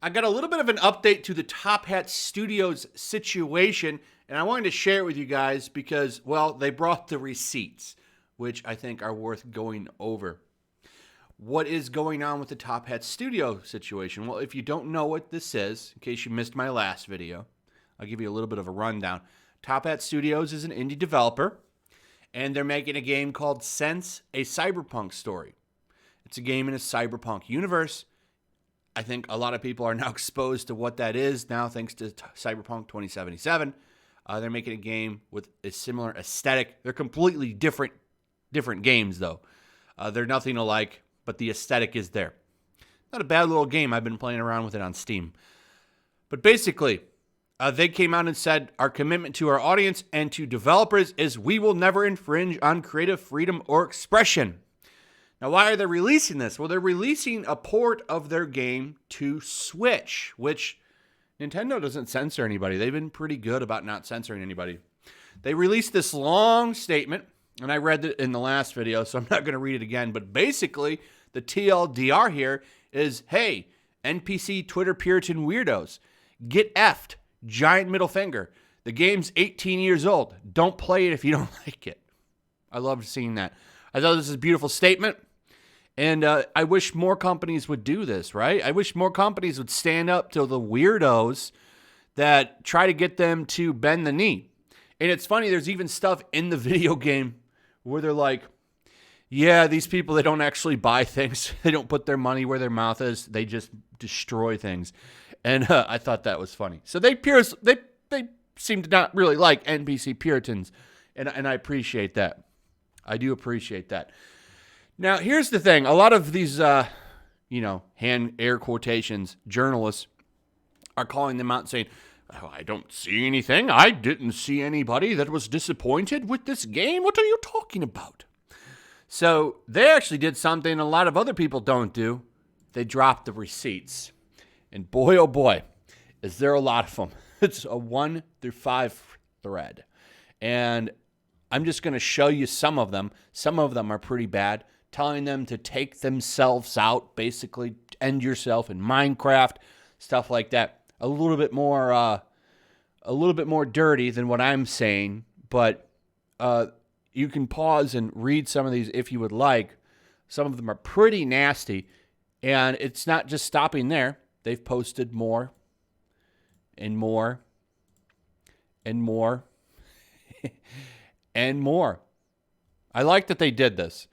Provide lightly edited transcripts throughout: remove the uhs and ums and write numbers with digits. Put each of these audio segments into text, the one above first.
I got a little bit of an update to the Top Hat Studios situation, and I wanted to share it with you guys because, well, they brought the receipts, which I think are worth going over. What is going on with the Top Hat Studio situation? Well, if you don't know what this is, in case you missed my last video, I'll give you a little bit of a rundown. Top Hat Studios is an indie developer, and they're making a game called Sense, a Cyberpunk Story. It's a game in a cyberpunk universe. I think a lot of people are now exposed to what that is now thanks to Cyberpunk 2077. They're making a game with a similar aesthetic. They're completely different games, though. They're nothing alike, but the aesthetic is there. Not a bad little game. I've been playing around with it on Steam. But basically, they came out and said, our commitment to our audience and to developers is we will never infringe on creative freedom or expression. Now, why are they releasing this? Well, they're releasing a port of their game to Switch, which Nintendo doesn't censor anybody. They've been pretty good about not censoring anybody. They released this long statement, and I read it in the last video, so I'm not going to read it again. But basically, the TLDR here is, hey, NPC Twitter Puritan weirdos, get effed, giant middle finger. The game's 18 years old. Don't play it if you don't like it. I loved seeing that. I thought this was a beautiful statement. And I wish more companies would do this, right? I wish more companies would stand up to the weirdos that try to get them to bend the knee. And it's funny, there's even stuff in the video game where they're like, yeah, these people, they don't actually buy things. They don't put their money where their mouth is. They just destroy things. And I thought that was funny. So they seem to not really like NPC Puritans. And I appreciate that. I do appreciate that. Now, here's the thing. A lot of these, hand air quotations, journalists are calling them out and saying, oh, I don't see anything. I didn't see anybody that was disappointed with this game. What are you talking about? So they actually did something a lot of other people don't do. They dropped the receipts. And boy, oh boy, is there a lot of them. It's a 1 through 5 thread. And I'm just going to show you some of them. Some of them are pretty bad. Telling them to take themselves out, basically end yourself in Minecraft, stuff like that. A little bit more dirty than what I'm saying, but you can pause and read some of these if you would like. Some of them are pretty nasty, and it's not just stopping there. They've posted more and more and more and more. I like that they did this.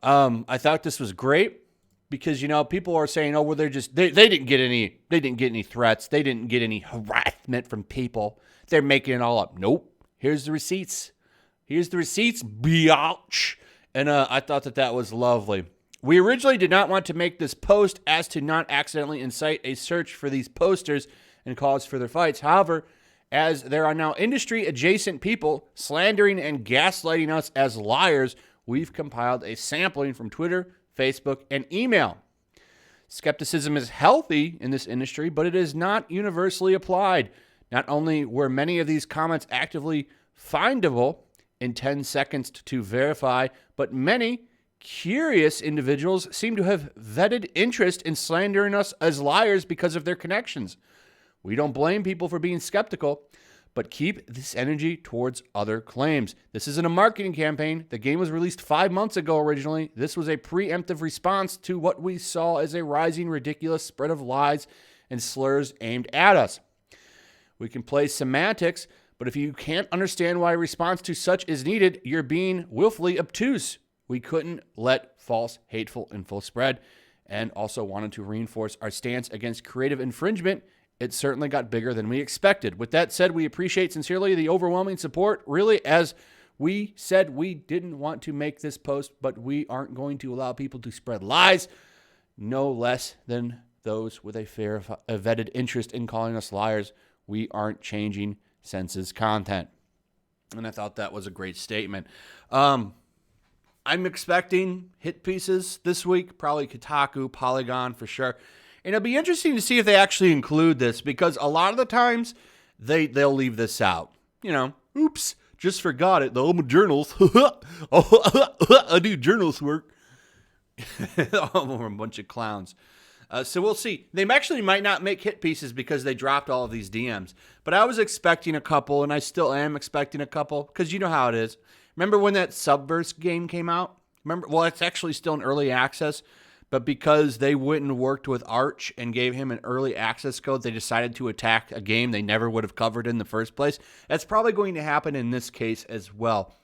I thought this was great because, people are saying, oh, well, they didn't get any threats. They didn't get any harassment from people. They're making it all up. Nope. Here's the receipts. Biatch. And I thought that was lovely. We originally did not want to make this post as to not accidentally incite a search for these posters and cause further fights. However, as there are now industry adjacent people slandering and gaslighting us as liars, we've compiled a sampling from Twitter, Facebook, and email. Skepticism is healthy in this industry, but it is not universally applied. Not only were many of these comments actively findable in 10 seconds to verify, but many curious individuals seem to have vetted interest in slandering us as liars because of their connections. We don't blame people for being skeptical, but keep this energy towards other claims. This isn't a marketing campaign. The game was released 5 months ago originally. This was a preemptive response to what we saw as a rising, ridiculous spread of lies and slurs aimed at us. We can play semantics, but if you can't understand why a response to such is needed, you're being willfully obtuse. We couldn't let false, hateful info spread, and also wanted to reinforce our stance against creative infringement. It certainly got bigger than we expected. With that said, we appreciate sincerely the overwhelming support. Really, as we said, we didn't want to make this post, but we aren't going to allow people to spread lies, no less than those with a vetted interest in calling us liars. We aren't changing Sense's content. And I thought that was a great statement. I'm expecting hit pieces this week, probably Kotaku, Polygon for sure. And it'll be interesting to see if they actually include this, because a lot of the times they'll leave this out. Oops, just forgot it. The old journals. I do journals work. We're a bunch of clowns. So we'll see. They actually might not make hit pieces because they dropped all of these DMs. But I was expecting a couple, and I still am expecting a couple, because you know how it is. Remember when that Subverse game came out? Remember? Well, it's actually still in early access, but because they went and worked with Arch and gave him an early access code, they decided to attack a game they never would have covered in the first place. That's probably going to happen in this case as well.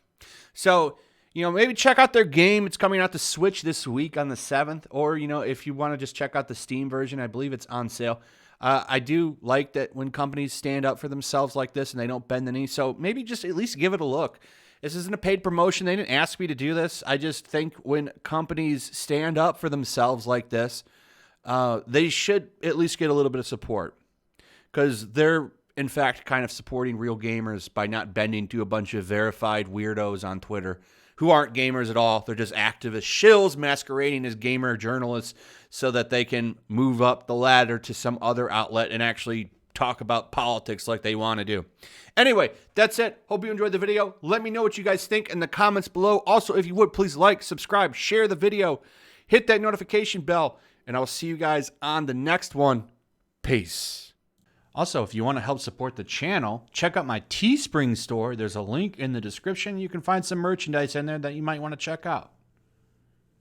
So, maybe check out their game. It's coming out to Switch this week on the 7th. Or, if you want to just check out the Steam version, I believe it's on sale. I do like that when companies stand up for themselves like this and they don't bend the knee. So maybe just at least give it a look. This isn't a paid promotion. They didn't ask me to do this. I just think when companies stand up for themselves like this, they should at least get a little bit of support. Because they're, in fact, kind of supporting real gamers by not bending to a bunch of verified weirdos on Twitter who aren't gamers at all. They're just activist shills masquerading as gamer journalists so that they can move up the ladder to some other outlet and actually talk about politics like they want to do. Anyway, that's it. Hope you enjoyed the video. Let me know what you guys think in the comments below. Also, if you would, please like, subscribe, share the video, hit that notification bell, and I will see you guys on the next one. Peace. Also, if you want to help support the channel, check out my Teespring store. There's a link in the description. You can find some merchandise in there that you might want to check out.